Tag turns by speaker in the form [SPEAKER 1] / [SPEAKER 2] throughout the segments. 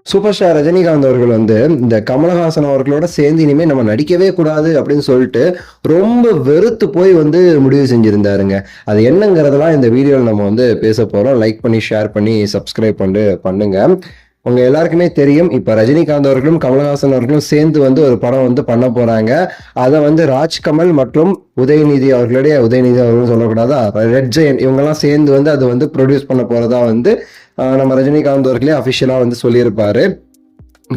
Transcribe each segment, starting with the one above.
[SPEAKER 1] Super star Rajinikanth அவர்கள் வந்து இந்த கமலஹாசன் அவர்களோட சேர்ந்து இனிமே நம்ம நடிக்கவே கூடாது அப்படின்னு சொல்லிட்டு ரொம்ப வெறுத்து போய் வந்து முடிவு செஞ்சிருந்தாருங்க. அது என்னங்கிறதெல்லாம் இந்த வீடியோவில் நம்ம வந்து பேச போறோம். லைக் பண்ணி ஷேர் பண்ணி சப்ஸ்கிரைப் பண்ணுங்க. உங்க எல்லாருக்குமே தெரியும், இப்ப ரஜினிகாந்த் அவர்களும் கமலஹாசன் அவர்களும் சேர்ந்து வந்து ஒரு படம் வந்து பண்ண போறாங்க. அதை வந்து ராஜ்கமல் மற்றும் உதயநிதி அவர்களும் சொல்லக்கூடாதா, ரெட் ஜெயன் இவங்கெல்லாம் சேர்ந்து வந்து அது வந்து ப்ரொடியூஸ் பண்ண போறதா வந்து நம்ம ரஜினிகாந்த் அவர்களே அபிஷியலா வந்து சொல்லியிருப்பாரு.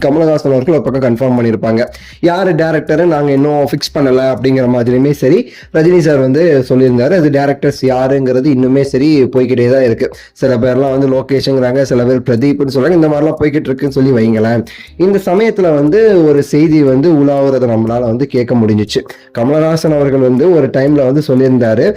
[SPEAKER 1] கமலஹாசன் அவர்கள் ஒரு பக்கம் கன்ஃபார்ம் பண்ணியிருப்பாங்க. யார் டேரக்டர் நாங்கள் இன்னும் ஃபிக்ஸ் பண்ணலை அப்படிங்கிற மாதிரியுமே சரி ரஜினி சார் வந்து சொல்லியிருந்தாரு. அது டேரக்டர்ஸ் யாருங்கிறது இன்னுமே சரி போய்கிட்டே தான் இருக்கு. சில பேர்லாம் வந்து லோகேஷுங்கிறாங்க, சில பேர் பிரதீப்னு சொல்றாங்க. இந்த மாதிரிலாம் போய்கிட்டு இருக்குன்னு சொல்லி வைங்களேன். இந்த சமயத்துல வந்து ஒரு செய்தி வந்து உலாவுறதை நம்மளால வந்து கேட்க முடிஞ்சிச்சு. கமலஹாசன் அவர்கள் வந்து ஒரு டைம்ல வந்து சொல்லியிருந்தாரு,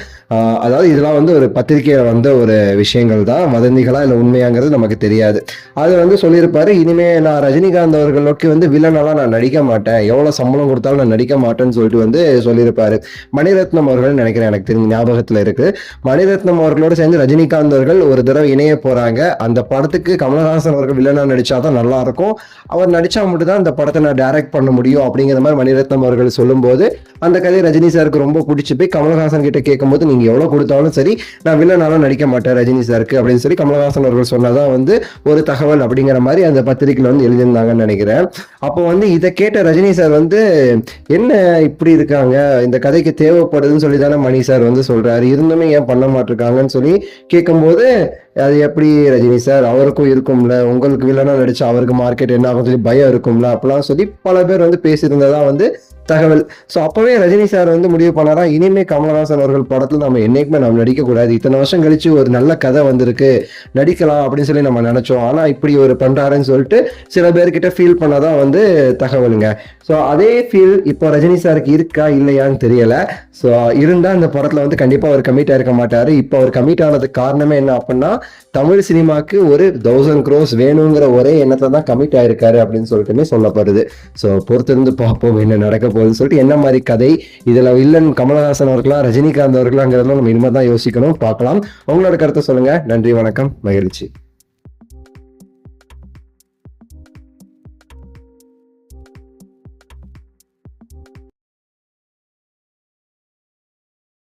[SPEAKER 1] அதாவது இதெல்லாம் வந்து ஒரு பத்திரிகையில வந்த ஒரு விஷயங்கள் தான், வதந்திகளா இல்லை உண்மையாங்கிறது நமக்கு தெரியாது. அது வந்து சொல்லியிருப்பாரு, இனிமே நான் ரஜினிகாந்த் அவர்களுக்கு வந்து வில்லனெல்லாம் நான் நடிக்க மாட்டேன், எவ்வளவு சம்பளம் கொடுத்தாலும் நான் நடிக்க மாட்டேன்னு சொல்லிட்டு வந்து சொல்லியிருப்பாரு. மணிரத்னம் அவர்கள் நினைக்கிறேன், எனக்கு தெரிஞ்ச ஞாபகத்துல இருக்கு. மணிரத்னம் அவர்களோட சேர்ந்து ரஜினிகாந்த் அவர்கள் ஒரு தடவை இணைய போறாங்க. அந்த படத்துக்கு கமலஹாசன் அவர்கள் வில்லனா நடிச்சாதான் நல்லா இருக்கும், அவர் நடிச்சா மட்டும் தான் அந்த படத்தை நான் டைரக்ட் பண்ண முடியும் அப்படிங்கிற மாதிரி மணிரத்னம் அவர்கள் சொல்லும் போது அந்த கதையை ரஜினி சாருக்கு ரொம்ப பிடிச்சி போய் கமலஹாசன் கிட்ட கேட்கும் போது, நீங்க எவ்வளவு கொடுத்தாலும் சரி நான் வில்லனாலும் நடிக்க மாட்டேன் ரஜினி சாருக்கு அப்படின்னு சொல்லி கமலஹாசன் அவர்கள் சொன்னதான் வந்து ஒரு தகவல் அப்படிங்கிற மாதிரி அந்த பத்திரிகையில வந்து எழுதியிருந்தாங்கன்னு நினைக்கிறேன். அப்போ வந்து இதை கேட்ட ரஜினி சார் வந்து, என்ன இப்படி இருக்காங்க, இந்த கதைக்கு தேவைப்படுதுன்னு சொல்லி தானே மணி சார் வந்து சொல்றாரு, இருந்துமே ஏன் பண்ண மாட்டிருக்காங்கன்னு சொல்லி கேட்கும்போது, அது எப்படி ரஜினி சார், அவருக்கும் இருக்கும்ல, உங்களுக்கு வில்லனா நடிச்சா அவருக்கு மார்க்கெட் என்ன ஆகும் சொல்லி பயம் இருக்கும்ல அப்படிலாம் சொல்லி பல பேர் வந்து பேசியிருந்ததா வந்து தகவல். ஸோ அப்பவே ரஜினி சார் வந்து முடிவு பண்ணாரா, இனிமே கமலஹாசன் அவர்கள் படத்துல நம்ம என்னைக்குமே நம்ம நடிக்க கூடாது, இத்தனை வருஷம் கழிச்சு ஒரு நல்ல கதை வந்திருக்கு, நடிக்கலாம் அப்படின்னு சொல்லி நம்ம நினைச்சோம், ஆனா இப்படி ஒரு பண்றாருன்னு சொல்லிட்டு சில பேர்கிட்ட ஃபீல் பண்ணாதான் வந்து தகவலுங்க. ஸோ அதே ஃபீல் இப்போ ரஜினி சாருக்கு இருக்கா இல்லையான்னு தெரியல. ஸோ இருந்தா அந்த படத்துல வந்து கண்டிப்பா அவர் கமிட் ஆயிருக்க மாட்டாரு. இப்போ அவர் கமிட் ஆனதுக்கு காரணமே என்ன அப்படின்னா, தமிழ் சினிமாக்கு ஒரு 1000 crores வேணுங்கிற ஒரே எண்ணத்தை தான் கமிட் ஆயிருக்காரு அப்படின்னு சொல்லிட்டுமே சொல்லப்படுது. ஸோ பொறுத்திருந்து பார்ப்போம் என்ன நடக்க போகுதுன்னு சொல்லிட்டு. என்ன மாதிரி கதை இதுல வில்லன் கமலஹாசன் அவர்களா ரஜினிகாந்த் அவர்களாங்கிறதெல்லாம் நம்ம இனிமே தான் யோசிக்கணும், பார்க்கலாம். உங்களோட கருத்தை சொல்லுங்க. நன்றி, வணக்கம், மகிழ்ச்சி.